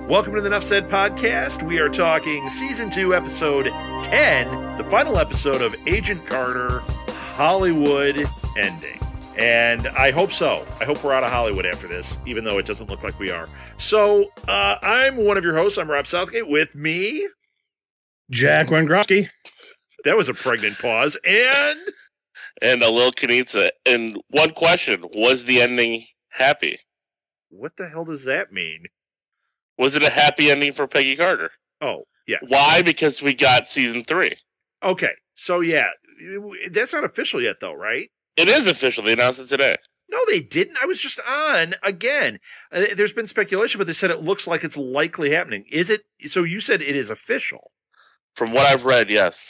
Welcome to the Nuff Said podcast. We are talking season 2, episode 10, the final episode of Agent Carter, Hollywood ending. And I hope so. I hope we're out of Hollywood after this, even though it doesn't look like we are. So I'm one of your hosts. I'm Rob Southgate. With me, Jack Wengrosky. That was a pregnant pause. And Alil Kunica. And one question, was the ending happy? What the hell does that mean? Was it a happy ending for Peggy Carter? Oh, yes. Why? Because we got season 3. Okay. So, yeah. That's not official yet, though, right? It is official. They announced it today. No, they didn't. I was just on again. There's been speculation, but they said it looks like it's likely happening. Is it? So you said it is official. From what I've read, yes.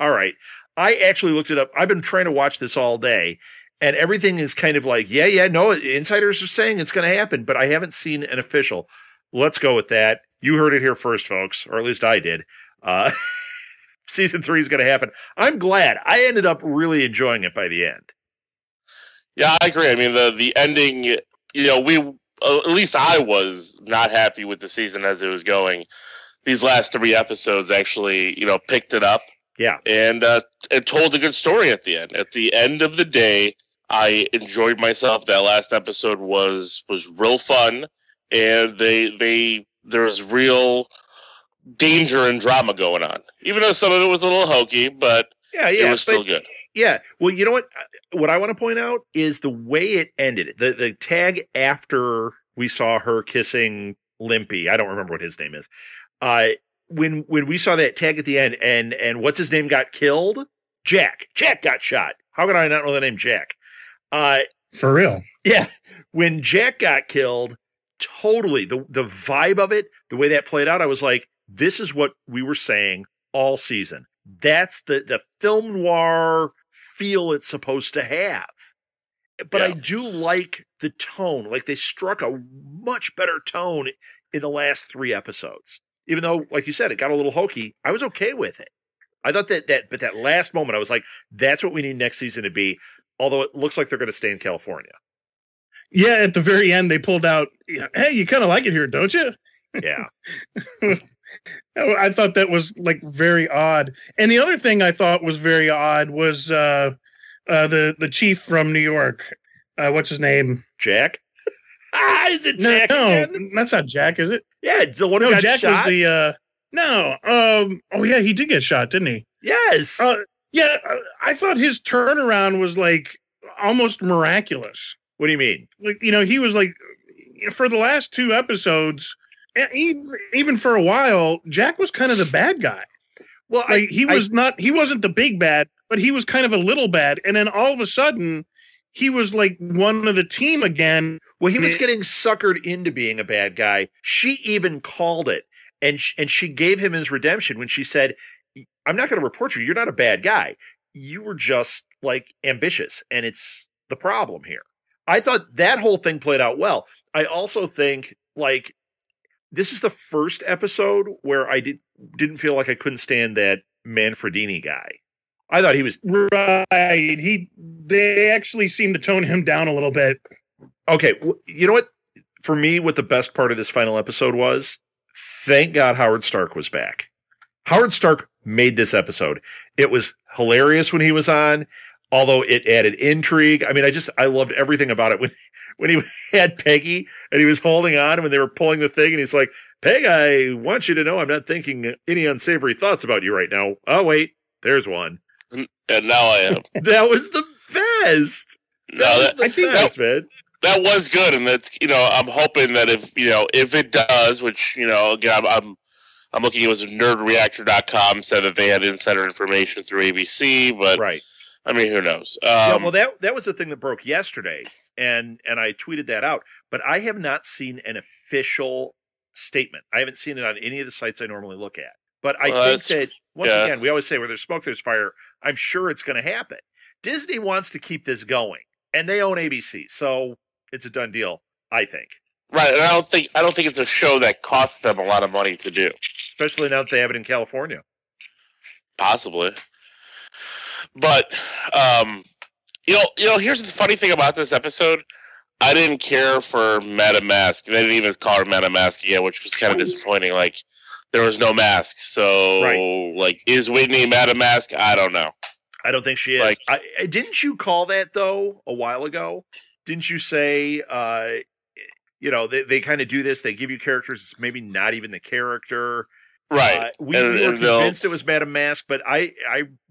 All right. I actually looked it up. I've been trying to watch this all day, and everything is kind of like, no, insiders are saying it's going to happen, but I haven't seen an official. Let's go with that. You heard it here first, folks, or at least I did. Season 3 is going to happen. I'm glad. I ended up really enjoying it by the end. Yeah, I agree. I mean, the ending, at least I was not happy with the season as it was going. These last 3 episodes actually, picked it up. Yeah. And it told a good story at the end. At the end of the day, I enjoyed myself. That last episode was real fun, and there was real danger and drama going on. Even though some of it was a little hokey, but it was still good. Yeah. Well, you know what? What I want to point out is the way it ended. The tag after we saw her kissing Limpy. I don't remember what his name is. When we saw that tag at the end, and what's his name got killed? Jack got shot. How could I not know the name Jack? For real. Yeah. When Jack got killed, totally the vibe of it, the way that played out, I was like, this is what we were saying all season. That's the film noir feel it's supposed to have. But I do like the tone. Like, they struck a much better tone in the last 3 episodes. Even though, like you said, it got a little hokey, I was okay with it. I thought but that last moment, I was like, that's what we need next season to be. Although it looks like they're going to stay in California. Yeah, at the very end, they pulled out, hey, you kind of like it here, don't you? Yeah. I thought that was like very odd. And the other thing I thought was very odd was the chief from New York. What's his name? Jack? Is it Jack? No, again? That's not Jack, is it? Yeah, it's the one who got Jack shot. Was the oh yeah, he did get shot, didn't he? Yes. I thought his turnaround was like almost miraculous. What do you mean? Like, he was like, for the last 2 episodes, even for a while, Jack was kind of the bad guy. Well, he wasn't the big bad, but he was kind of a little bad. And then all of a sudden, he was like one of the team again. Well, he was getting suckered into being a bad guy. She even called it, and she gave him his redemption when she said, I'm not going to report you. You're not a bad guy. You were just like ambitious, and it's the problem here. I thought that whole thing played out well. I also think, like, this is the first episode where I didn't feel like I couldn't stand that Manfredini guy. I thought he was right. They actually seemed to tone him down a little bit. Okay, you know what? For me, what the best part of this final episode was, thank God Howard Stark was back. Howard Stark made this episode. It was hilarious when he was on, although it added intrigue. I mean, I loved everything about it. When he had Peggy and he was holding on when they were pulling the thing, and he's like, Peg, I want you to know I'm not thinking any unsavory thoughts about you right now. Oh, wait, there's one. And now I am. That was the best. Man. That was good, and that's I'm hoping that if it does, which again I'm looking, it was nerdreactor.com said that they had insider information through ABC, but right. I mean, who knows? Well, that was the thing that broke yesterday, and I tweeted that out. But I have not seen an official statement. I haven't seen it on any of the sites I normally look at. But I think that, once again, we always say where there's smoke, there's fire. I'm sure it's going to happen. Disney wants to keep this going, and they own ABC, so it's a done deal, I think. Right, and I don't think it's a show that costs them a lot of money to do. Especially now that they have it in California. Possibly. But, here's the funny thing about this episode. I didn't care for Madame Mask. They didn't even call her Madame Mask yet, which was kind of disappointing. Like, there was no mask. So, like, is Whitney Madame Mask? I don't know. I don't think she is. Like, didn't you call that, though, a while ago? Didn't you say, they kind of do this. They give you characters. It's maybe not even the character. Right. We were convinced it was Madame Mask, but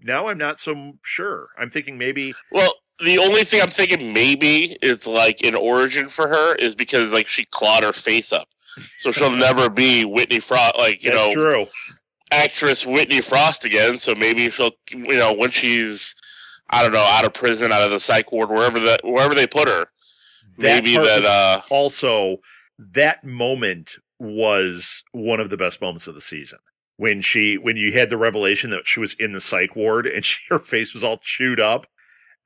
now I'm not so sure. I'm thinking maybe. Well, the only thing I'm thinking maybe is like an origin for her is because like she clawed her face up, so she'll never be Whitney Frost. Like That's true. Actress Whitney Frost again. So maybe she'll when she's out of prison, out of the psych ward, wherever they put her. Also that moment was one of the best moments of the season when you had the revelation that she was in the psych ward and her face was all chewed up.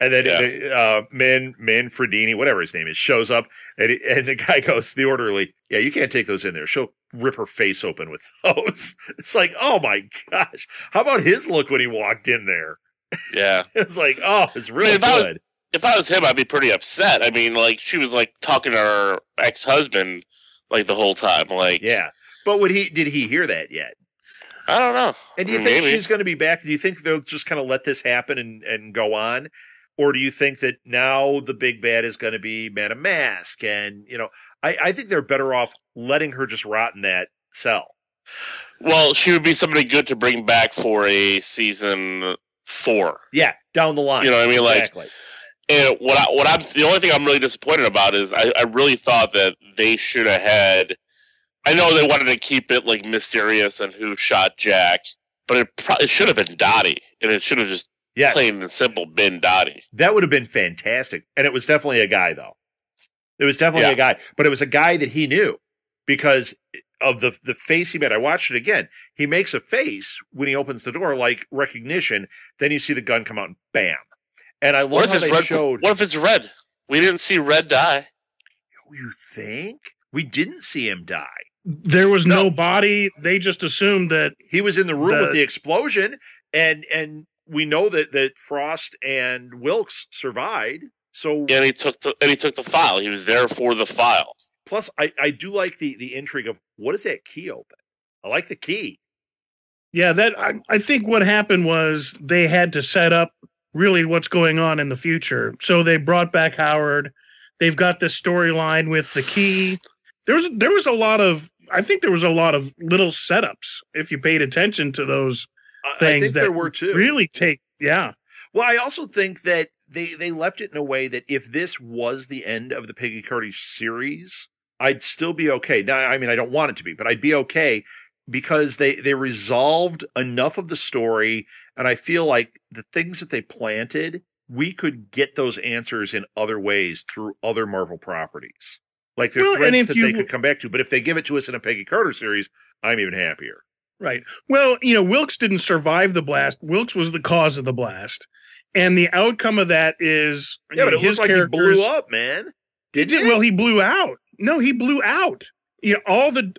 And then Manfredini, whatever his name is, shows up, and the guy goes, the orderly, yeah, you can't take those in there. She'll rip her face open with those. It's like, oh my gosh. How about his look when he walked in there? Yeah. It's like, oh, it's really good. If I was him, I'd be pretty upset. I mean, like, she was, like, talking to her ex-husband, like, the whole time. Like, yeah. But did he hear that yet? I don't know. And do you think she's going to be back? Do you think they'll just kind of let this happen and go on? Or do you think that now the big bad is going to be Madame Mask? And, I think they're better off letting her just rot in that cell. Well, she would be somebody good to bring back for a season 4. Yeah, down the line. You know what I mean? Exactly. Like, and the only thing I'm really disappointed about is I really thought that they should have had. I know they wanted to keep it like mysterious and who shot Jack, but it should have been Dottie, and it should have just. Yes. Plain and simple, been Dottie. That would have been fantastic. And it was definitely a guy, though. It was definitely a guy. But it was a guy that he knew because of the face he made. I watched it again. He makes a face when he opens the door, like recognition. Then you see the gun come out and bam. And I love how they showed. What if it's Red? We didn't see Red die. You think? We didn't see him die. There was no body. They just assumed that he was in the room with the explosion. And we know that Frost and Wilkes survived. So and he took the file. He was there for the file. Plus, I do like the intrigue of what does that key open? I like the key. Yeah, I think what happened was they had to set up really what's going on in the future. So they brought back Howard. They've got this storyline with the key. There was a lot of little setups if you paid attention to those. Things I think there were too. Really yeah. Well, I also think that they left it in a way that if this was the end of the Peggy Carter series, I'd still be okay. Now, I mean, I don't want it to be, but I'd be okay because they resolved enough of the story, and I feel like the things that they planted, we could get those answers in other ways through other Marvel properties. Like there's threads that they could come back to, but if they give it to us in a Peggy Carter series, I'm even happier. Right. Well, Wilkes didn't survive the blast. Wilkes was the cause of the blast. And the outcome of that is but it looks like he blew up, man. Did it? Well, he blew out. No, he blew out. All the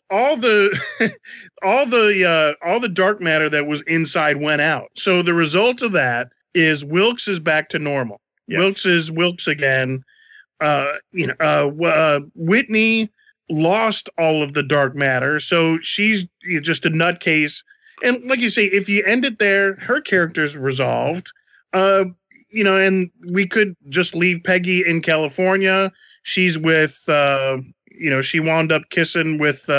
dark matter that was inside went out. So the result of that is Wilkes is back to normal. Yes. Wilkes is Wilkes again. Whitney lost all of the dark matter, so she's just a nutcase. And like you say, if you end it there, her character's resolved. And we could just leave Peggy in California. She's with, she wound up kissing with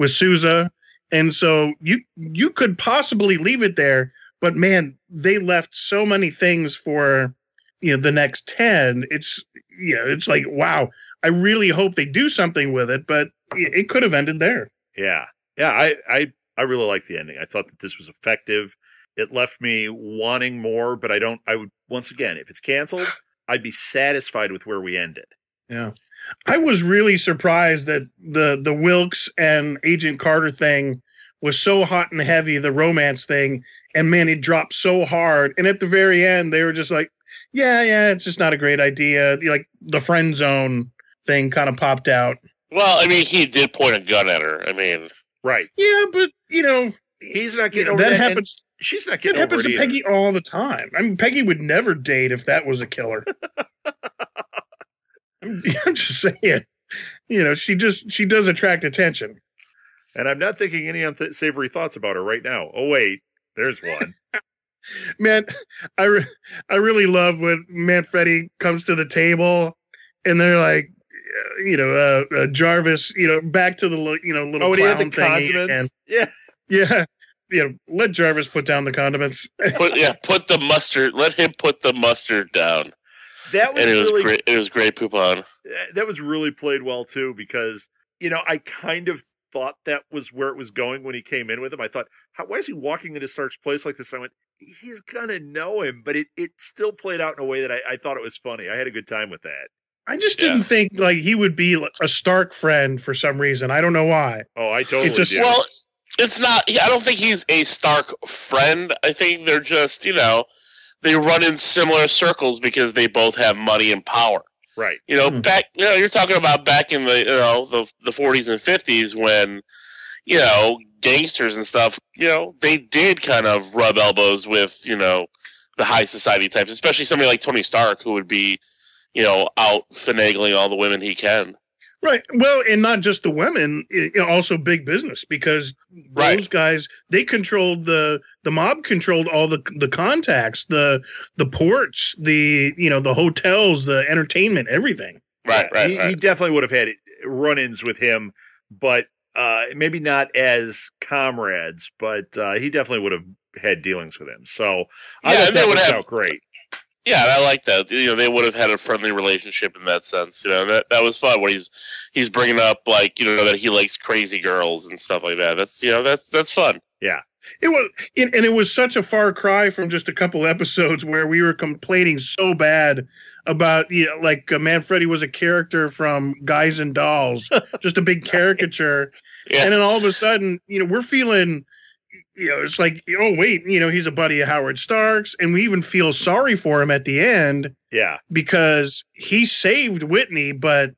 Sousa, and so you could possibly leave it there. But man, they left so many things for the next 10. It's like wow. I really hope they do something with it, but it could have ended there. Yeah. I really like the ending. I thought that this was effective. It left me wanting more, but I would, once again, if it's canceled, I'd be satisfied with where we ended. Yeah. I was really surprised that the Wilkes and Agent Carter thing was so hot and heavy, the romance thing, and man, it dropped so hard. And at the very end, they were just like, yeah, it's just not a great idea. Like the friend zone thing kind of popped out. Well, I mean, he did point a gun at her. I mean, right? Yeah, but he's not getting over that. Happens. She's not getting over it. That happens to Peggy all the time. I mean, Peggy would never date if that was a killer. I'm just saying, she does attract attention. And I'm not thinking any unsavory thoughts about her right now. Oh, wait, there's one. Man, I really love when Manfredi comes to the table and they're like, Jarvis, back to the little clown the condiments. Yeah. Let Jarvis put down the condiments. Put the mustard. Let him put the mustard down. That was really great. It was great, Poupon. That was really played well too, because I kind of thought that was where it was going when he came in with him. I thought, why is he walking into Stark's place like this? I went, he's gonna know him, but it still played out in a way that I thought it was funny. I had a good time with that. I just didn't think like he would be a Stark friend for some reason. I don't know why. Oh, I totally. Well, it's not. I don't think he's a Stark friend. I think they're just they run in similar circles because they both have money and power. Right. Back. You're talking about back in the the 40s and 50s when gangsters and stuff. They did kind of rub elbows with the high society types, especially somebody like Tony Stark, who would be out finagling all the women he can. Right. Well, and not just the women, also big business, because those guys, they controlled the mob controlled all the contacts, the ports, the hotels, the entertainment, everything. Right. He definitely would have had run-ins with him, but maybe not as comrades, but he definitely would have had dealings with him. So I thought that worked out great. Yeah, I like that. They would have had a friendly relationship in that sense. That was fun when he's bringing up like that he likes crazy girls and stuff like that. That's fun. Yeah, it was, and it was such a far cry from just a couple episodes where we were complaining so bad about Manfredi was a character from Guys and Dolls, just a big caricature, and then all of a sudden we're feeling. It's like, oh, wait, he's a buddy of Howard Stark's. And we even feel sorry for him at the end. Yeah. Because he saved Whitney, but,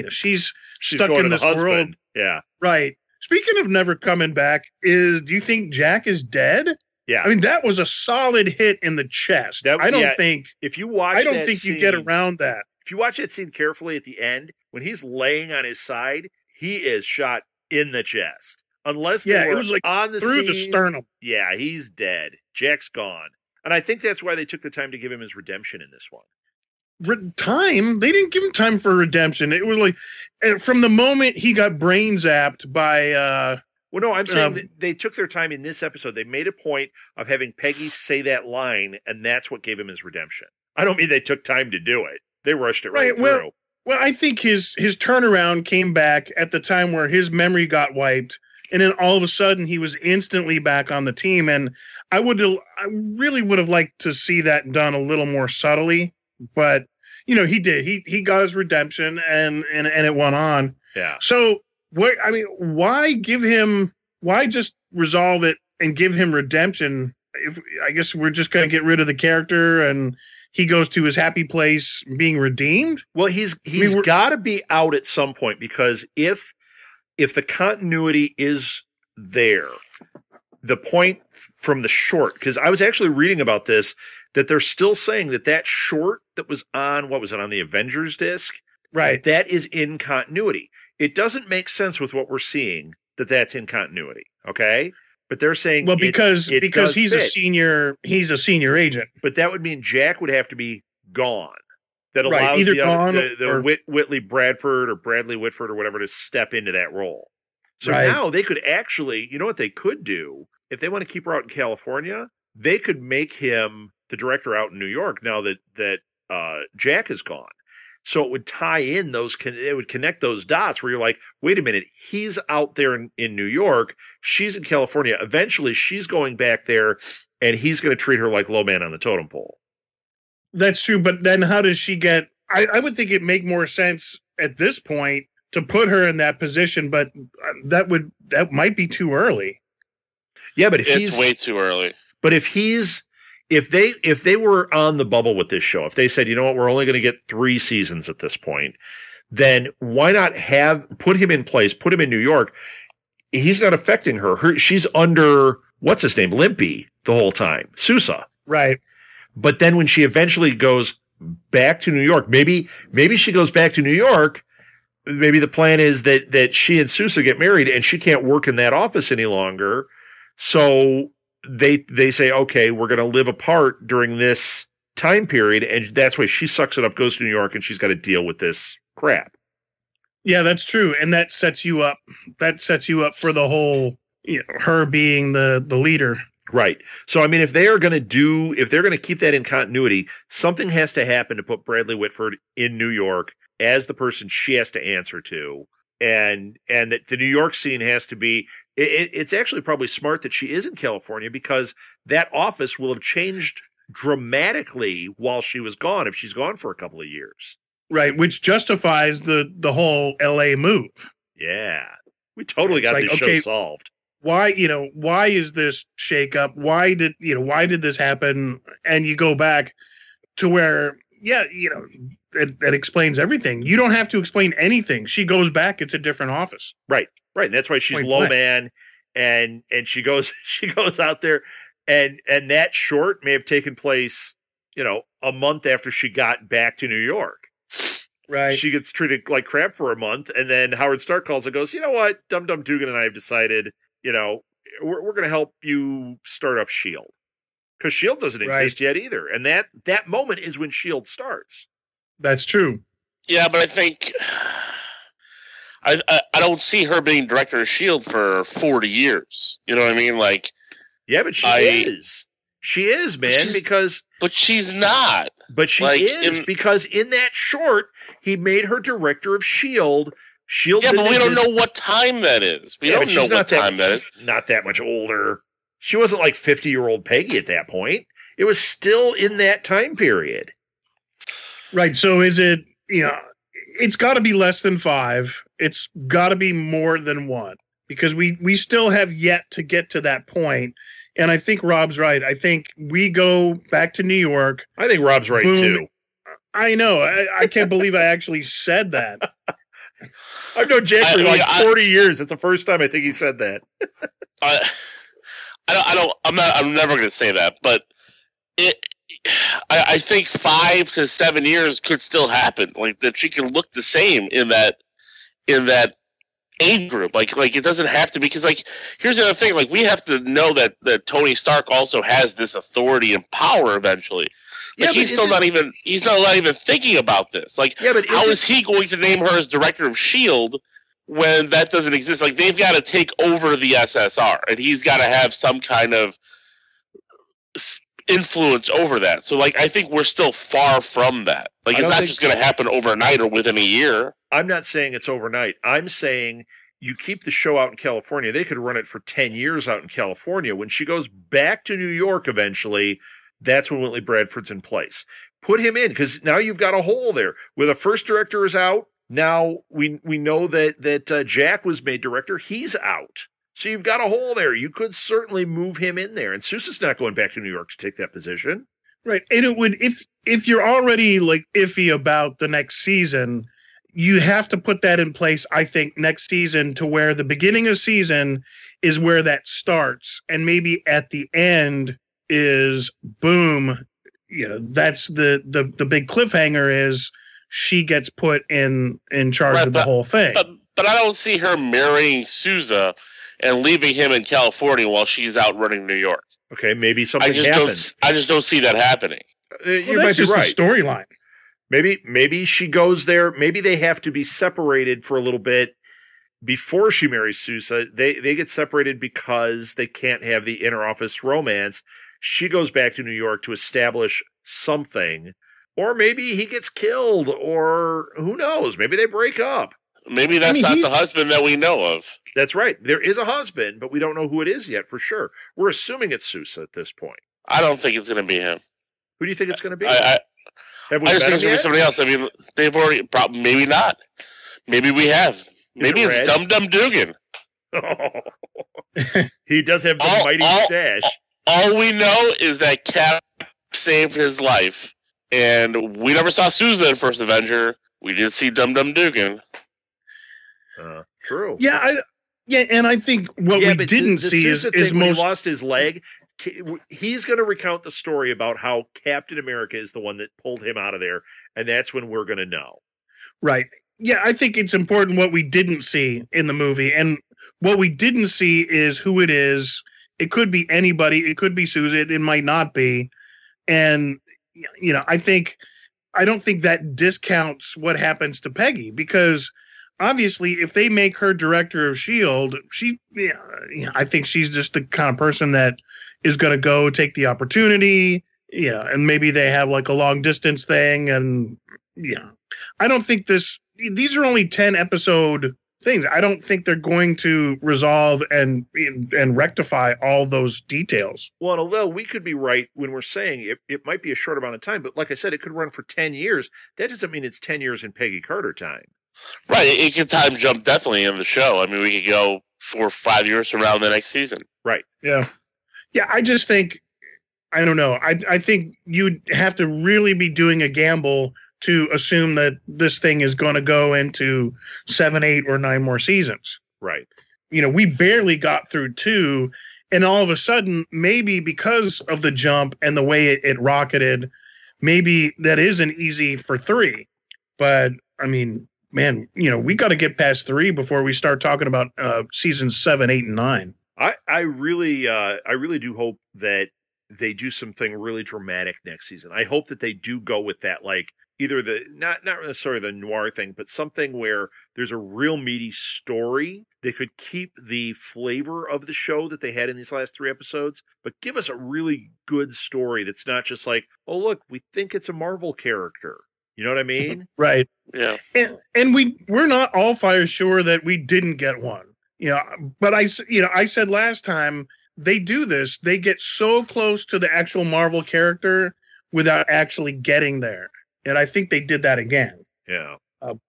she's stuck in this world. Yeah. Right. Speaking of never coming back, do you think Jack is dead? Yeah. I mean, that was a solid hit in the chest. I don't think you get around that. If you watch that scene carefully at the end, when he's laying on his side, he is shot in the chest. Unless it was like on the through scene, the sternum. Yeah, he's dead. Jack's gone. And I think that's why they took the time to give him his redemption in this one. Time? They didn't give him time for redemption. It was like from the moment he got brain zapped by well, no, I'm saying that they took their time in this episode. They made a point of having Peggy say that line, and that's what gave him his redemption. I don't mean they took time to do it. They rushed it right through. Well, I think his turnaround came back at the time where his memory got wiped. And then all of a sudden, he was instantly back on the team. And I really would have liked to see that done a little more subtly. But he did. He got his redemption, and it went on. Yeah. So why give him? Why just resolve it and give him redemption? I guess we're just going to get rid of the character, and he goes to his happy place, being redeemed. Well, he's got to be out at some point, because if the continuity is there, the point from the short, because I was actually reading about this, that they're still saying that short that was on, what was it, on the Avengers disc? Right. That is in continuity. It doesn't make sense with what we're seeing that's in continuity. Okay. But they're saying, well, because he's a senior agent. But that would mean Jack would have to be gone. That allows the Whitley Bradford or Bradley Whitford or whatever to step into that role. So now they could actually, what they could do, if they want to keep her out in California, they could make him the director out in New York now that Jack is gone. So it would tie in it would connect those dots where you're like, wait a minute, he's out there in New York, she's in California. Eventually she's going back there and he's going to treat her like low man on the totem pole. That's true, but then how does she get? I would think it'd make more sense at this point to put her in that position, but that might be too early. Yeah, but it's way too early. But if they were on the bubble with this show, if they said, you know what, we're only going to get 3 seasons at this point, then why not put him in place, put him in New York? He's not affecting her. She's under what's his name, Limpy, the whole time, Sousa. Right. But then when she eventually goes back to New York. Maybe she goes back to New York. Maybe the plan is that she and Sousa get married and she can't work in that office any longer. So they say, okay, we're going to live apart during this time period. And that's why she sucks it up, goes to New York, and she's got to deal with this crap. Yeah, that's true. And that sets you up. That sets you up for the whole, her being the leader. Right. So, I mean, if they're going to keep that in continuity, something has to happen to put Bradley Whitford in New York as the person she has to answer to. And that the New York scene has to be, it's actually probably smart that she is in California, because that office will have changed dramatically while she was gone, if she's gone for a couple of years. Right. Which justifies the whole LA move. Yeah. We totally got this show solved. Why is this shakeup? Why did this happen? And you go back to where, it explains everything. You don't have to explain anything. She goes back. It's a different office. Right. And that's why she's low man. And she goes out there, and that short may have taken place, a month after she got back to New York. Right. She gets treated like crap for a month. And then Howard Stark calls and goes, you know what? Dum Dum Dugan and I have decided, we're going to help you start up S.H.I.E.L.D. Because S.H.I.E.L.D. doesn't exist yet either. And that moment is when S.H.I.E.L.D. starts. That's true. Yeah, but I think I don't see her being director of S.H.I.E.L.D. for 40 years. You know what I mean? Like, yeah, but she is. She is, man, But she's not. But she is, because in that short, he made her director of S.H.I.E.L.D. S.H.I.E.L.D. Yeah, but we don't know what time that is. We don't know what time that is. Not that much older. She wasn't like 50-year-old Peggy at that point. It was still in that time period. Right. So is it, it's got to be less than 5. It's got to be more than 1, because we still have yet to get to that point. And I think Rob's right. I think we go back to New York. I think Rob's right, too. I know. I can't believe I actually said that. I've known Jack for 40 years. It's the first time I think he said that. I'm never going to say that, but I think 5 to 7 years could still happen. Like, that she can look the same in that age group. Like it doesn't have to be, because, like, here's the other thing. Like, we have to know that Tony Stark also has this authority and power eventually. Like, he's not even thinking about this. Like, how is he going to name her as director of S.H.I.E.L.D. when that doesn't exist? Like, they've got to take over the SSR, and he's got to have some kind of influence over that. So, like, I think we're still far from that. Like, it's not just going to happen overnight or within a year. I'm not saying it's overnight. I'm saying you keep the show out in California. They could run it for 10 years out in California. When she goes back to New York eventually, that's when Whitley Bradford's in place. Put him in, because now you've got a hole there. Where the first director is out, now we know that Jack was made director. He's out. So you've got a hole there. You could certainly move him in there. And Sousa's not going back to New York to take that position. Right. And it would, if you're already like iffy about the next season, you have to put that in place, I think, next season, to where the beginning of season is where that starts. And maybe at the end is boom, that's the big cliffhanger is she gets put in charge of the whole thing. But I don't see her marrying Sousa and leaving him in California while she's out running New York. Okay, maybe something happens. I just don't see that happening. You might be right. Storyline. Maybe she goes there. Maybe they have to be separated for a little bit before she marries Sousa. They get separated because they can't have the inter-office romance. She goes back to New York to establish something. Or maybe he gets killed, or who knows? Maybe they break up. Maybe that's not the husband that we know of. That's right. There is a husband, but we don't know who it is yet for sure. We're assuming it's Sousa at this point. I don't think it's going to be him. Who do you think it's going to be? I just think it's going to be somebody else. I mean, they've already, maybe not. Maybe we have. Maybe it's Dum Dum Dugan. Oh. He does have the mighty stash. All we know is that Cap saved his life. And we never saw Sousa in First Avenger. We did see Dum Dum Dugan. True. Yeah, and I think what we didn't see is when most. He lost his leg. he's going to recount the story about how Captain America is the one that pulled him out of there, and that's when we're going to know. Right. Yeah, I think it's important what we didn't see in the movie, and what we didn't see is who it is. It could be anybody. It could be Susan. It might not be. And, I don't think that discounts what happens to Peggy, because obviously if they make her director of S.H.I.E.L.D., I think she's just the kind of person that is going to go take the opportunity, and maybe they have like a long distance thing. And I don't think these are only 10 episode things. I don't think they're going to resolve and rectify all those details. Well, and although we could be right when we're saying it might be a short amount of time, but like I said, it could run for 10 years. That doesn't mean it's 10 years in Peggy Carter time. Right. It could time jump definitely in the show. I mean, we could go 4 or 5 years from now the next season. Right. Yeah. Yeah. I just think, I don't know. I think you'd have to really be doing a gamble to assume that this thing is going to go into 7, 8, or 9 more seasons. Right. We barely got through 2, and all of a sudden, maybe because of the jump and the way it rocketed, maybe that isn't easy for 3. But I mean, man, we got to get past 3 before we start talking about seasons 7, 8, and 9. I really do hope that they do something really dramatic next season. I hope that they do go with that, like either the not necessarily the noir thing, but something where there's a real meaty story. They could keep the flavor of the show that they had in these last 3 episodes, but give us a really good story that's not just like, oh look, we think it's a Marvel character. You know what I mean? Right. Yeah. And we're not all fire sure that we didn't get one. But I said last time, they do this. They get so close to the actual Marvel character without actually getting there. And I think they did that again. Yeah.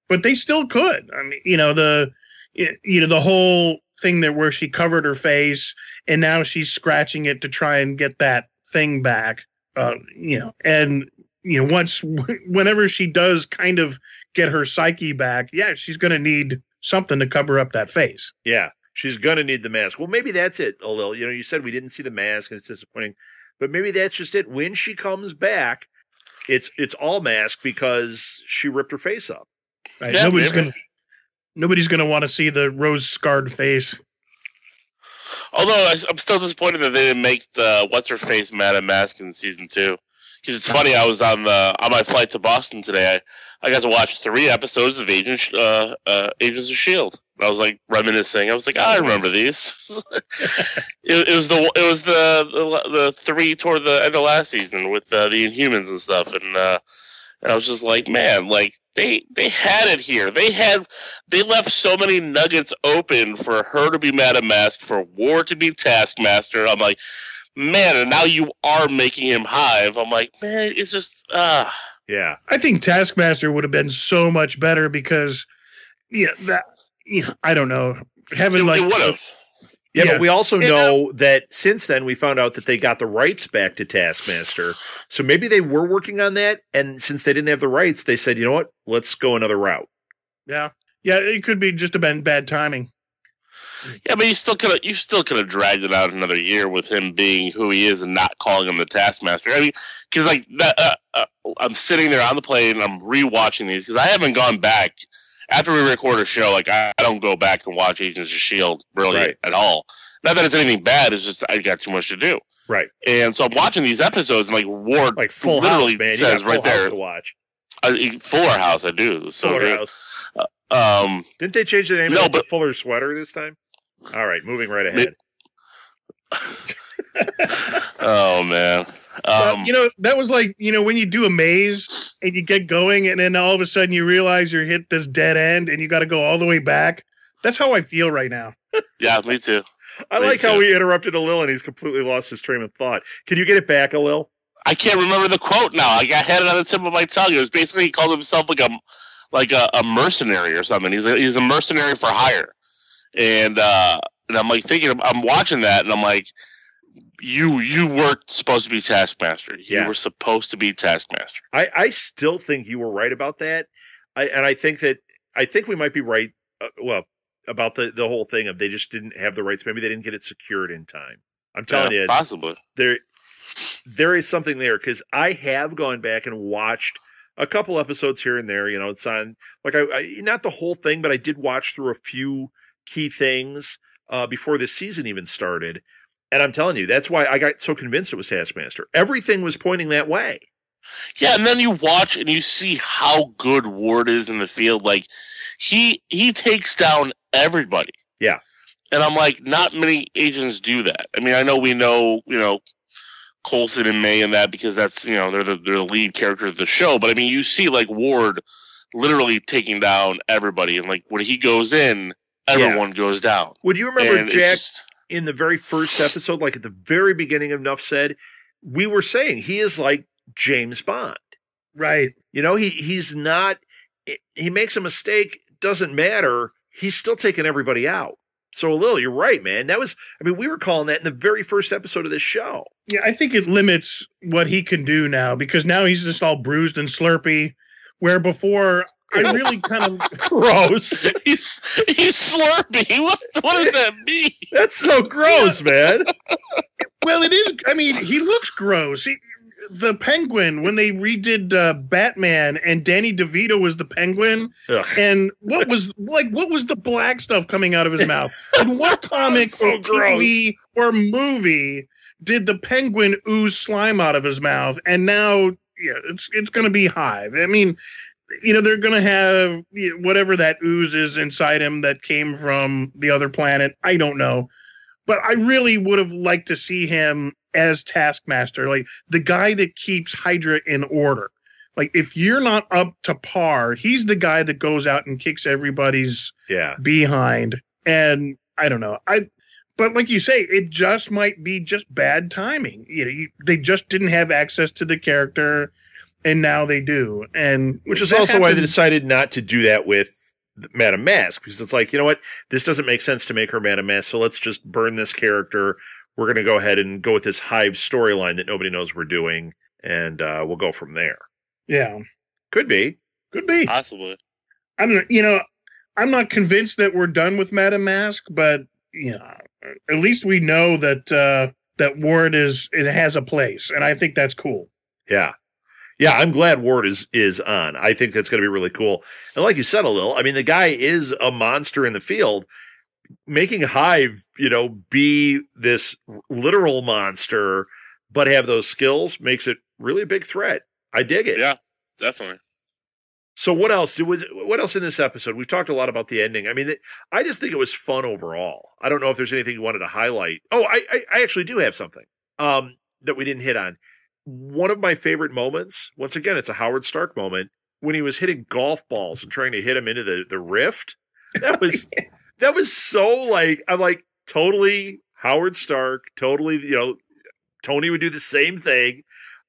But they still could. I mean, the whole thing where she covered her face and now she's scratching it to try and get that thing back. Whenever she does kind of get her psyche back, she's going to need something to cover up that face. Yeah. She's going to need the mask. Well, maybe that's it, Alil. You said we didn't see the mask and it's disappointing, but maybe that's just it. When she comes back, it's all mask because she ripped her face up. Right. Yeah, nobody's gonna want to see the rose scarred face. Although I'm still disappointed that they didn't make the what's her face Madam Mask in season 2. Because it's funny, I was on my flight to Boston today. I got to watch 3 episodes of Agents of S.H.I.E.L.D. I was like reminiscing. I was like, I remember these. it was the 3 toward the end of last season with the Inhumans and stuff, and I was just like, man, like they had it here. They left so many nuggets open for her to be Madam Mask, for War to be Taskmaster. I'm like, man, and now you are making him Hive. I'm like, man, it's just yeah. I think Taskmaster would have been so much better because I don't know. Having it would have. Yeah, but we also know that since then we found out that they got the rights back to Taskmaster. So maybe they were working on that, and since they didn't have the rights, they said, you know what, let's go another route. Yeah. Yeah, it could be just been bad timing. Yeah, but you still could have dragged it out another year with him being who he is and not calling him the Taskmaster. I mean, because like that, I'm sitting there on the plane and I'm rewatching these because I haven't gone back after we record a show. Like I don't go back and watch Agents of S.H.I.E.L.D. really at all. Not that it's anything bad. It's just I got too much to do. Right. And so I'm watching these episodes and like Ward like Full literally House, man. says right there to watch. Fuller House. I do. So Fuller good. House. Didn't they change the name of the Fuller Sweater this time? All right, moving right ahead. Oh man. That was like, when you do a maze and you get going and then all of a sudden you realize you're hit this dead end and you got to go all the way back. That's how I feel right now. Yeah, me too. I like how we interrupted Alil and he's completely lost his train of thought. Can you get it back, Alil? I can't remember the quote now. I had it on the tip of my tongue. It was basically he called himself like a mercenary or something. He's a mercenary for hire. And I'm like thinking, I'm watching that, and I'm like, you were supposed to be Taskmaster. You were supposed to be Taskmaster. I still think you were right about that. I think we might be right. About the whole thing of they just didn't have the rights. Maybe they didn't get it secured in time. I'm telling you, possibly there is something there, because I have gone back and watched a couple episodes here and there. It's on, like, I not the whole thing, but I did watch through a few key things before this season even started. And I'm telling you, that's why I got so convinced it was Taskmaster. Everything was pointing that way. Yeah, and then you watch and you see how good Ward is in the field. Like, he takes down everybody. Yeah. And I'm like, not many agents do that. I mean, I know we know, Coulson and May and that, because that's, they're the lead characters of the show. But I mean, you see like Ward literally taking down everybody, and like when he goes in, everyone goes down. Would you remember Jack in the very first episode, like at the very beginning of Nuff Said, we were saying he is like James Bond. Right. He's not, he makes a mistake, doesn't matter. He's still taking everybody out. So, Alil, you're right, man. We were calling that in the very first episode of this show. Yeah, I think it limits what he can do now, because now he's just all bruised and slurpy, where before I really kind of... Gross. He's slurpy. What does that mean? That's so gross, man. Well, it is. I mean, he looks gross. The Penguin, when they redid Batman and Danny DeVito was the Penguin, and what was the black stuff coming out of his mouth? In what comic or TV or movie did the Penguin ooze slime out of his mouth? And now, it's going to be Hive. I mean, they're going to have whatever that ooze is inside him that came from the other planet. I don't know. But I really would have liked to see him as Taskmaster, like the guy that keeps Hydra in order. Like, if you're not up to par, he's the guy that goes out and kicks everybody's behind. And I don't know. But like you say, it just might be just bad timing. They just didn't have access to the character, and now they do. And which is also why they decided not to do that with Madame Mask, because it's like, you know what, this doesn't make sense to make her Madame Mask, so let's just burn this character. We're going to go ahead and go with this Hive storyline that nobody knows we're doing, and we'll go from there. Yeah. Could be. Possibly. I don't know. I'm not convinced that we're done with Madame Mask, but at least we know that Ward has a place, and I think that's cool. Yeah. Yeah, I'm glad Ward is on. I think that's going to be really cool. And like you said, Alil, I mean, the guy is a monster in the field. Making Hive, be this literal monster, but have those skills makes it really a big threat. I dig it. Yeah, definitely. So what else? What else in this episode? We've talked a lot about the ending. I mean, I just think it was fun overall. I don't know if there's anything you wanted to highlight. Oh, I actually do have something that we didn't hit on. One of my favorite moments, once again, it's a Howard Stark moment, when he was hitting golf balls and trying to hit him into the rift. That was that was so like, I'm like, totally Howard Stark, totally, Tony would do the same thing.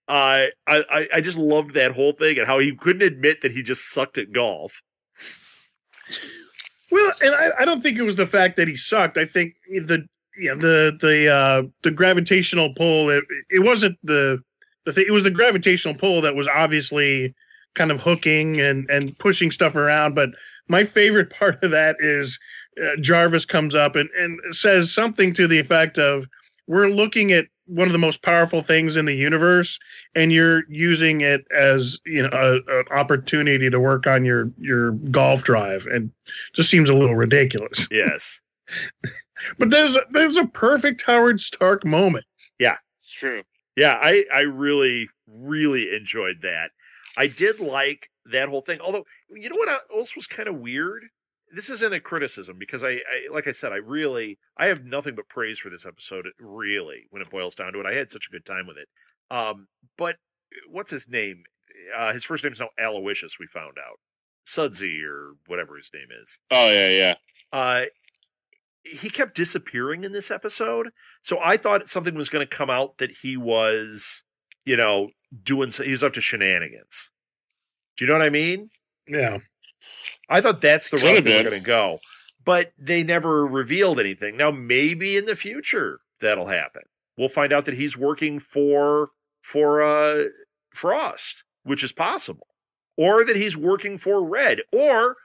I just loved that whole thing and how he couldn't admit that he just sucked at golf. Well, and I don't think it was the fact that he sucked. I think the gravitational pull. It wasn't the thing. It was the gravitational pull that was obviously kind of hooking and pushing stuff around. But my favorite part of that is Jarvis comes up and says something to the effect of, "We're looking at one of the most powerful things in the universe, and you're using it as an opportunity to work on your golf drive," and just seems a little ridiculous. Yes, but there's a perfect Howard Stark moment. Yeah, it's true. Yeah, I really, really enjoyed that. I did like that whole thing. Although, you know what else was kind of weird? This isn't a criticism, because I like I said, I have nothing but praise for this episode, really, when it boils down to it. I had such a good time with it. But what's his name? His first name is now Aloysius, we found out. Sudsy, or whatever his name is. Oh, yeah. He kept disappearing in this episode. So I thought something was going to come out that he was, he was up to shenanigans. Do you know what I mean? Yeah. I thought that's the route they were going to go. But they never revealed anything. Now, maybe in the future that'll happen. We'll find out that he's working for Frost, which is possible. Or that he's working for Red. Or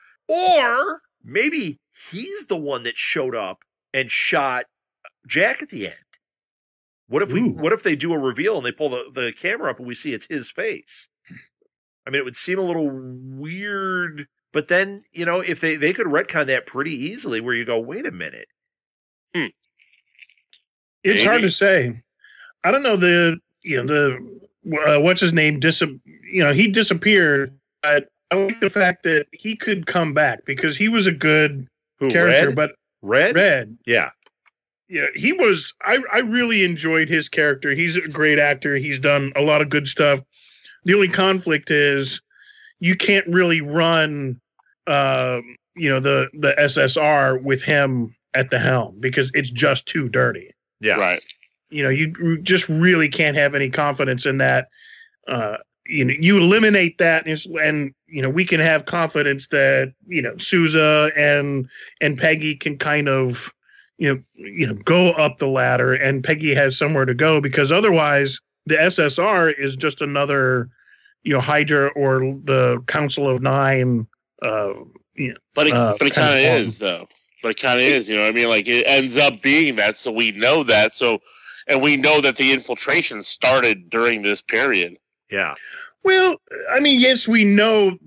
maybe he's the one that showed up and shot Jack at the end. What if they do a reveal and they pull the camera up and we see it's his face? I mean, it would seem a little weird, but then, if they could retcon that pretty easily where you go, wait a minute. It's hard to say. I don't know what's his name? He disappeared, but I like the fact that he could come back because he was a good character. Red? But Red? Yeah. Yeah, he was. I really enjoyed his character. He's a great actor. He's done a lot of good stuff. The only conflict is you can't really run, the SSR with him at the helm because it's just too dirty. Yeah. Right. You just really can't have any confidence in that. You eliminate that and we can have confidence that, Sousa and Peggy can kind of, go up the ladder and Peggy has somewhere to go because otherwise the SSR is just another, Hydra or the Council of Nine. But it kind of is though. But it kind of is, you know what I mean? Like it ends up being that. So we know that. And we know that the infiltration started during this period. Yeah. Well, I mean, yes, we know,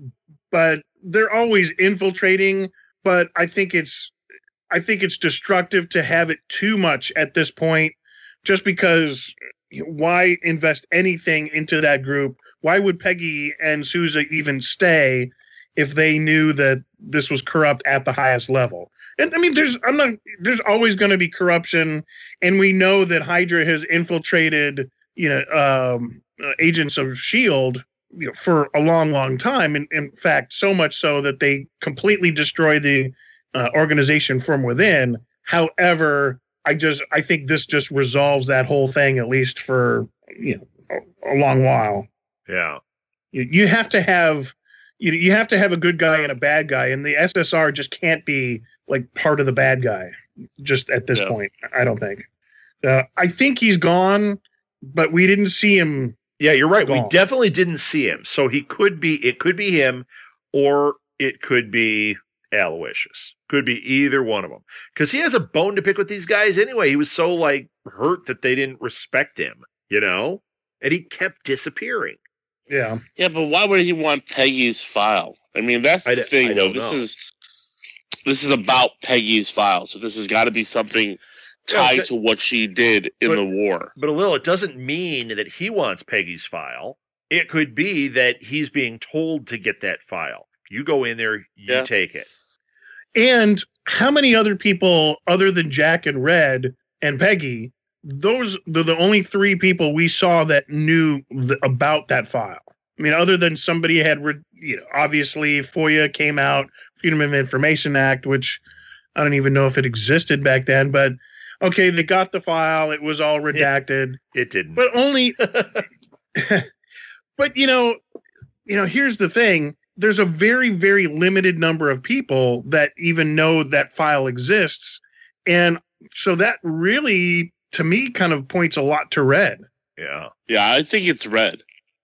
but they're always infiltrating. But I think it's destructive to have it too much at this point, just because why invest anything into that group? Why would Peggy and Sousa even stay if they knew that this was corrupt at the highest level? And I mean, there's always going to be corruption, and we know that Hydra has infiltrated, agents of S.H.I.E.L.D., for a long, long time. And in fact, so much so that they completely destroyed the organization from within. However, I think this just resolves that whole thing, at least for a long while. Yeah, you have to have a good guy and a bad guy, and the SSR just can't be like part of the bad guy. Just at this point, I don't think. I think he's gone, but we didn't see him. Yeah, you're right. Gone. We definitely didn't see him, so it could be him, or it could be Aloysius. Could be either one of them. Because he has a bone to pick with these guys anyway. He was so, hurt that they didn't respect him, And he kept disappearing. Yeah. Yeah, but why would he want Peggy's file? I mean, that's the thing, though. This is about Peggy's file, so this has got to be something tied to what she did in the war. But Alil, it doesn't mean that he wants Peggy's file. It could be that he's being told to get that file. You go in there, you take it. And how many other people other than Jack and Red and Peggy, those are the only three people we saw that knew about that file. I mean, other than somebody had, obviously FOIA came out, Freedom of Information Act, which I don't even know if it existed back then, but okay, they got the file. It was all redacted. It didn't. But only, but here's the thing. There's a very, very limited number of people that even know that file exists. And so that really, to me, kind of points a lot to Red. Yeah. Yeah, I think it's Red.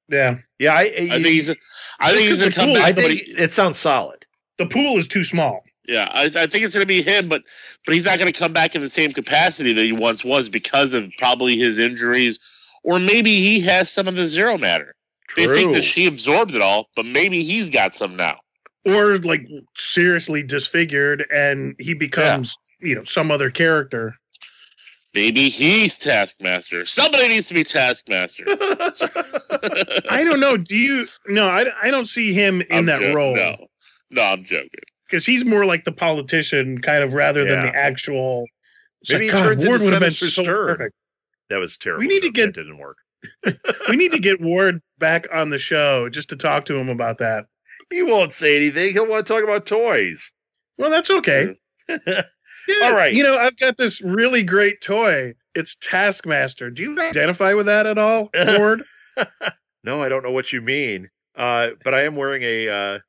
Yeah. Yeah. I think he's going to come back. I think it sounds solid. The pool is too small. Yeah, I think it's going to be him, but he's not going to come back in the same capacity that he once was because of probably his injuries, or maybe he has some of the zero matter. True. They think that she absorbed it all, but maybe he's got some now. Or seriously disfigured and he becomes, some other character. Maybe he's Taskmaster. Somebody needs to be Taskmaster. I don't know. I don't see him in that role. No, I'm joking. Because he's more like the politician kind of rather than the actual. Maybe he turns into Senator Stern. Perfect. That was terrible. That didn't work. We need to get Ward back on the show just to talk to him about that. He won't say anything. He'll want to talk about toys. Well, that's okay. All right. I've got this really great toy. It's Taskmaster. Do you identify with that at all, Ward? No, I don't know what you mean. But I am wearing a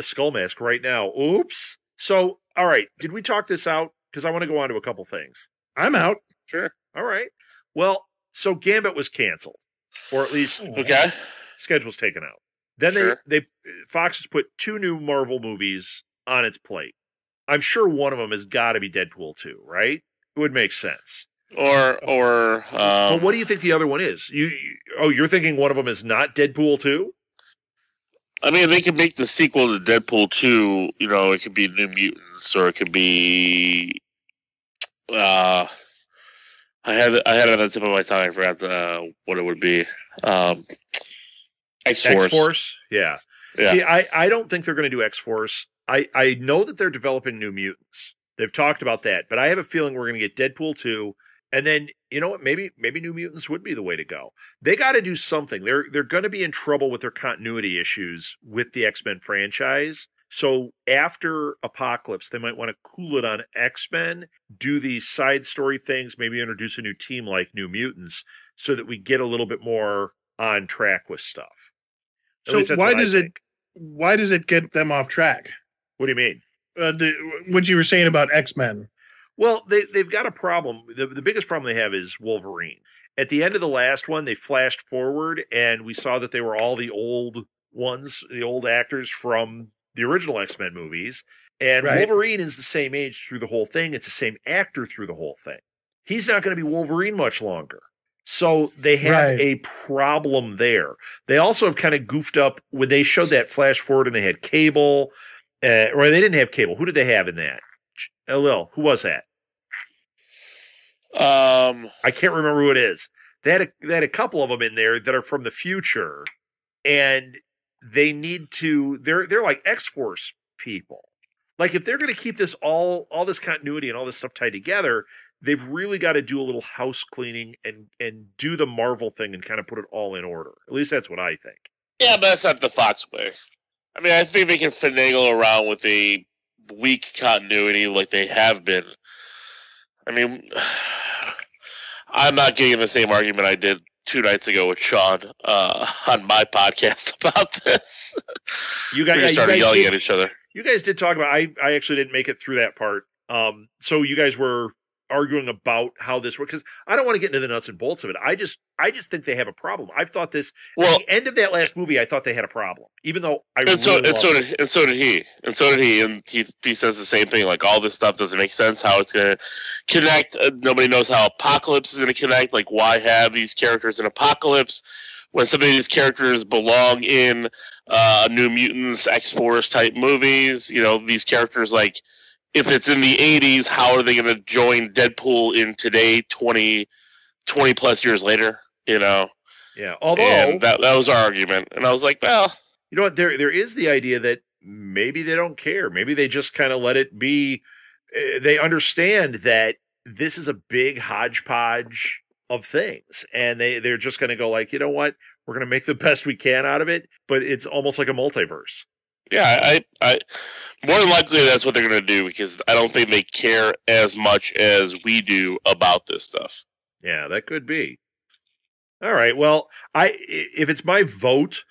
skull mask right now. Oops. So, all right. Did we talk this out? Because I want to go on to a couple things. I'm out. Sure. All right. Well, so Gambit was canceled, or at least schedule's taken out. Then Fox has put 2 new Marvel movies on its plate. I'm sure one of them has got to be Deadpool 2, right? It would make sense. But what do you think the other one is? You're thinking one of them is not Deadpool 2? I mean, they could make the sequel to Deadpool 2, it could be New Mutants, or it could be I had it on the tip of my tongue. I forgot what it would be. X-Force. X-Force? Yeah. See, I don't think they're going to do X-Force. I know that they're developing New Mutants. They've talked about that, but I have a feeling we're going to get Deadpool 2, and then, you know what, maybe New Mutants would be the way to go. They got to do something. They're going to be in trouble with their continuity issues with the X-Men franchise. So after Apocalypse, they might want to cool it on X-Men, do these side story things, maybe introduce a new team like New Mutants, so that we get a little bit more on track with stuff. So why does it get them off track? What do you mean? What you were saying about X-Men. Well, they've got a problem. The biggest problem they have is Wolverine. At the end of the last one, they flashed forward, and we saw that they were all the old ones, the old actors from the original X-Men movies. And right. Wolverine is the same age through the whole thing. It's the same actor through the whole thing. He's not going to be Wolverine much longer. So they have a problem there. They also have kind of goofed up when they showed that flash forward and they had Cable. Or they didn't have Cable. Who did they have in that? Alil, who was that? I can't remember who it is. They had a couple of them in there that are from the future, and they need to. They're like X-Force people. Like if they're going to keep this all this continuity and all this stuff tied together, they've really got to do a little house cleaning and do the Marvel thing and kind of put it all in order. At least that's what I think. Yeah, but that's not the Fox way. I mean, I think they can finagle around with a weak continuity like they have been. I mean, I'm not getting the same argument I did 2 nights ago with Sean on my podcast about this. You guys started yelling at each other. You guys did talk about. I actually didn't make it through that part. So you guys were arguing about how this works, because I don't want to get into the nuts and bolts of it. I just think they have a problem. I've thought this at the end of that last movie. I thought they had a problem, even though so did he, and he says the same thing. Like all this stuff doesn't make sense. How it's going to connect? Nobody knows how Apocalypse is going to connect. Like why have these characters in Apocalypse when some of these characters belong in New Mutants, X-Force type movies? These characters like. If it's in the 80s, how are they going to join Deadpool in today, 20 plus years later? Yeah. Although and that was our argument, and I was like, well, you know what? There is the idea that maybe they don't care. Maybe they just kind of let it be. They understand that this is a big hodgepodge of things, and they're just going to go like, you know what? We're going to make the best we can out of it, but it's almost like a multiverse. Yeah, I more than likely that's what they're going to do, because I don't think they care as much as we do about this stuff. Yeah, that could be. All right, well, if it's my vote,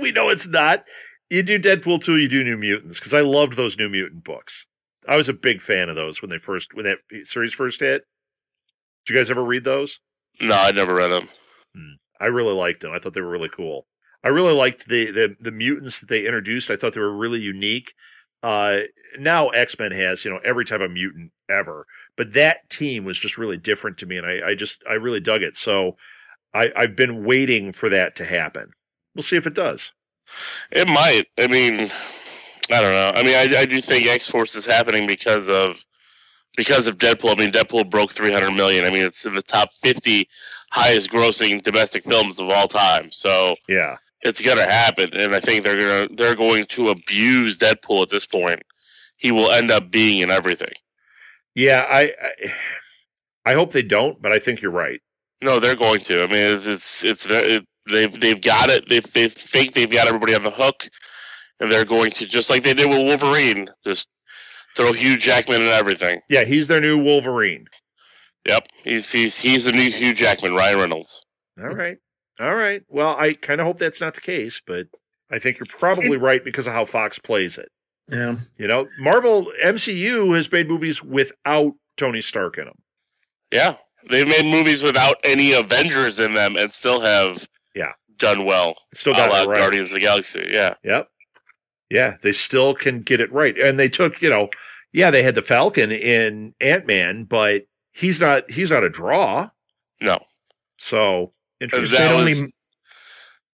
we know it's not. You do Deadpool 2, you do New Mutants, because I loved those New Mutant books. I was a big fan of those when that series first hit. Did you guys ever read those? No, I never read them. I really liked them. I thought they were really cool. I really liked the mutants that they introduced. I thought they were really unique. Now X-Men has, every type of mutant ever, but that team was just really different to me, and I really dug it. So I've been waiting for that to happen. We'll see if it does. It might. I mean, I don't know. I mean, I do think X-Force is happening because of Deadpool. I mean, Deadpool broke 300 million. I mean, it's in the top 50 highest grossing domestic films of all time. So yeah. It's gonna happen, and I think they're going to abuse Deadpool at this point. He will end up being in everything. Yeah, I hope they don't, but I think you're right. No, they're going to. I mean, they've got it. They think they've got everybody on the hook, and they're going to, just like they did with Wolverine, just throw Hugh Jackman in everything. Yeah, he's their new Wolverine. Yep, he's the new Hugh Jackman, Ryan Reynolds. All right. Well, I kind of hope that's not the case, but I think you're probably right because of how Fox plays it. Yeah. Marvel MCU has made movies without Tony Stark in them. Yeah. They've made movies without any Avengers in them and still have done well. Still got it right. Guardians of the Galaxy, yeah. Yep. Yeah, they still can get it right. And they took, they had the Falcon in Ant-Man, but he's not a draw. No. So interesting.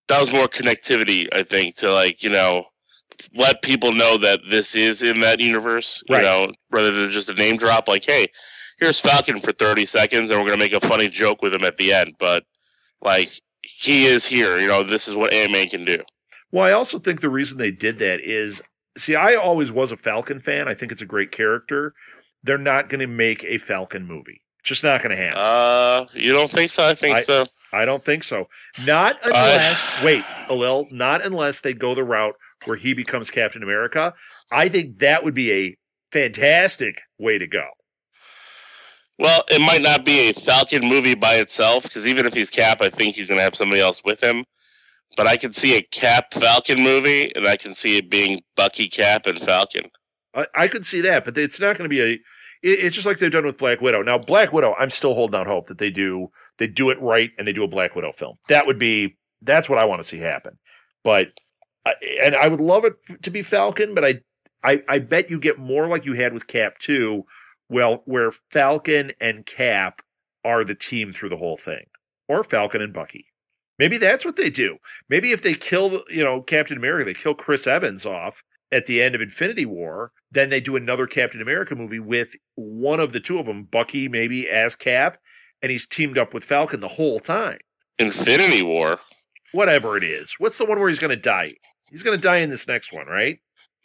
That was more connectivity, I think, to let people know that this is in that universe, rather than just a name drop. Like, hey, here's Falcon for 30 seconds, and we're going to make a funny joke with him at the end. But, he is here. This is what Ant-Man can do. Well, I also think the reason they did that is, I always was a Falcon fan. I think it's a great character. They're not going to make a Falcon movie. Just not going to happen. You don't think so? I think so. I don't think so. Not unless, wait, Alil, not unless they go the route where he becomes Captain America. I think that would be a fantastic way to go. Well, it might not be a Falcon movie by itself, because even if he's Cap, I think he's going to have somebody else with him. But I can see a Cap Falcon movie, and I can see it being Bucky, Cap, and Falcon. I could see that, but it's not going to be it's just like they've done with Black Widow. Now, Black Widow, I'm still holding out hope that they do it right and they do a Black Widow film. That's what I want to see happen. But, and I would love it to be Falcon, but I bet you get more like you had with Cap too, where Falcon and Cap are the team through the whole thing, or Falcon and Bucky. Maybe that's what they do. Maybe if they kill, Captain America, they kill Chris Evans off at the end of Infinity War, then they do another Captain America movie with one of the two of them, Bucky maybe as Cap, and he's teamed up with Falcon the whole time. Infinity War? Whatever it is. What's the one where he's going to die? He's going to die in this next one, right?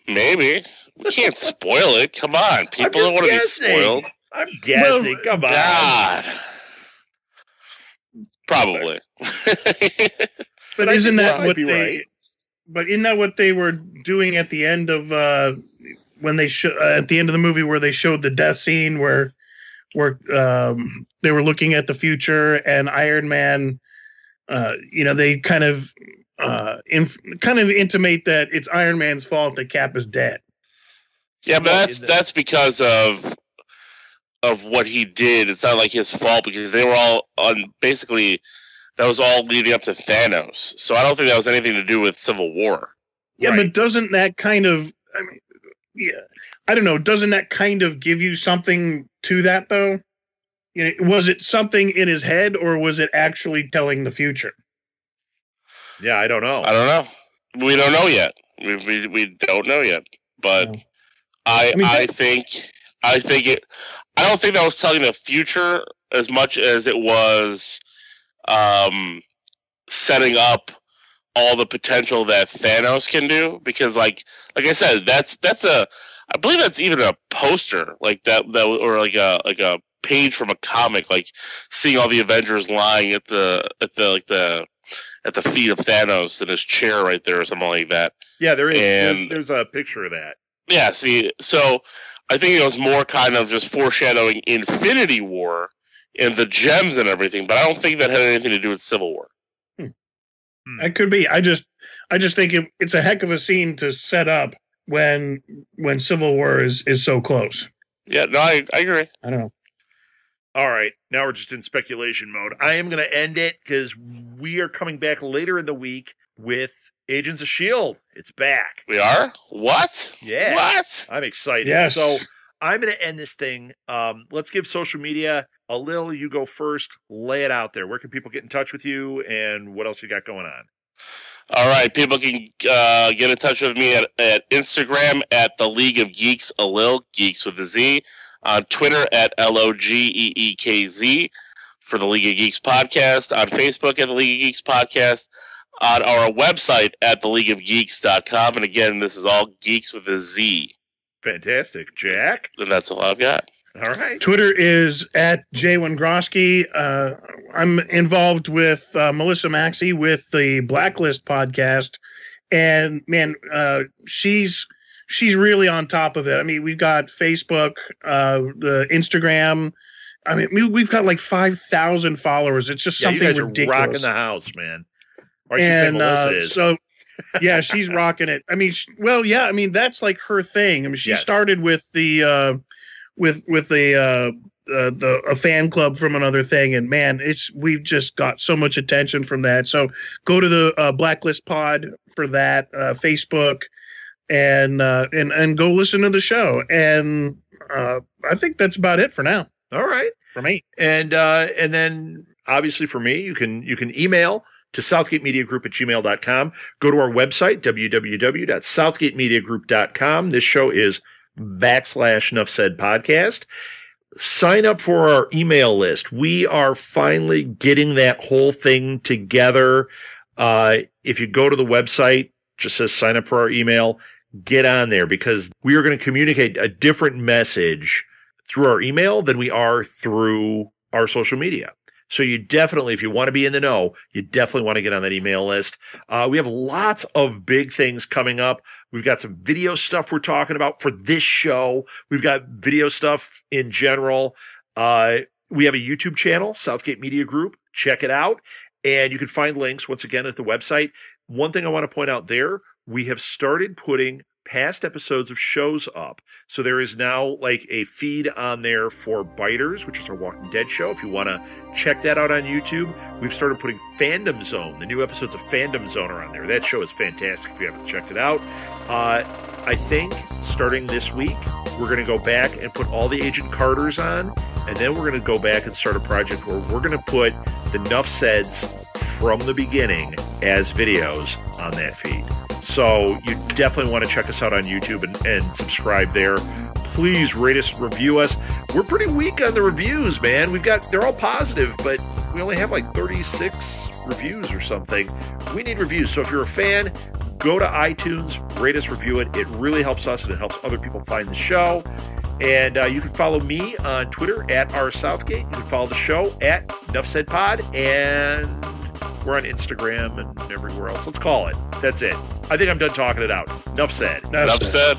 Maybe. We can't spoil it. Come on. People don't want to be spoiled. I'm guessing. Come on. God. Probably. But isn't that what they... Right. But isn't that what they were doing at the end of when they at the end of the movie where they showed the death scene where they were looking at the future and Iron Man, they kind of intimate that it's Iron Man's fault that Cap is dead. Yeah, but that's because of what he did. It's not like his fault because they were all on basically. That was all leading up to Thanos. So I don't think that was anything to do with Civil War. Yeah, right. But doesn't that kind of, I don't know, doesn't that kind of give you something to that, though? Was it something in his head, or was it actually telling the future? Yeah, I don't know. We don't know yet. We don't know yet. But I don't think that was telling the future as much as it was setting up all the potential that Thanos can do, because like I said, I believe that's even a poster like that or like a page from a comic, like seeing all the Avengers lying at the feet of Thanos in his chair right there or something like that. Yeah, there is. And there's a picture of that. Yeah, see, so I think it was more kind of just foreshadowing Infinity War and the gems and everything, but I don't think that had anything to do with Civil War. It could be. I just think it's a heck of a scene to set up when Civil War is so close. Yeah, no, I agree. I don't know. All right, now we're just in speculation mode. I am going to end it because we are coming back later in the week with Agents of S.H.I.E.L.D. It's back. We are? What? Yeah. What? I'm excited. Yes. So I'm going to end this thing. Let's give social media. Alil, you go first. Lay it out there. Where can people get in touch with you, and what else you got going on? All right. People can get in touch with me at Instagram at The League of Geeks, Alil, Geeks with a Z. On Twitter at LOGEEKZ for the League of Geeks podcast. On Facebook at the League of Geeks podcast. On our website at theleagueofgeeks.com. And again, this is all Geeks with a Z. Fantastic. Jack? And that's all I've got. All right. Twitter is at Wengrosky. I'm involved with Melissa Maxey with the Blacklist podcast. And, man, she's really on top of it. I mean, we've got Facebook, the Instagram. I mean, we've got like 5,000 followers. It's just something ridiculous. You guys are rocking the house, man. Or I should say Melissa is. So, yeah, she's rocking it. I mean, that's like her thing. I mean, she started with the a fan club from another thing, and man, we've just got so much attention from that. So go to the Blacklist Pod for that, Facebook, and go listen to the show. And I think that's about it for now. All right. For me. And then obviously for me, you can email to southgatemediagroup@gmail.com. Go to our website, www.southgatemediagroup.com. This show is /Nuff Said Podcast. Sign up for our email list. We are finally getting that whole thing together. If you go to the website, just says sign up for our email, get on there because we are going to communicate a different message through our email than we are through our social media. So you definitely, if you want to be in the know, you definitely want to get on that email list. We have lots of big things coming up. We've got some video stuff we're talking about for this show. We've got video stuff in general. We have a YouTube channel, Southgate Media Group. Check it out. And you can find links, once again, at the website. One thing I want to point out there, we have started putting past episodes of shows up. So there is now like a feed on there for Biters, which is our Walking Dead show. If you want to check that out on YouTube, we've started putting Fandom Zone. The new episodes of Fandom Zone are on there. That show is fantastic if you haven't checked it out. I think starting this week, we're going to go back and put all the Agent Carters on, and then we're going to go back and start a project where we're going to put the Nuff Saids from the beginning as videos on that feed. So you definitely want to check us out on YouTube and subscribe there. Please rate us, review us. We're pretty weak on the reviews, man. They're all positive, but we only have like 36 reviews or something. We need reviews. So if you're a fan, go to iTunes, rate us, review it. It really helps us and it helps other people find the show. And you can follow me on Twitter at @RSouthgate. You can follow the show at NuffSaidPod, and we're on Instagram and everywhere else. Let's call it. That's it. I think I'm done talking it out. Nuff said. Enough said.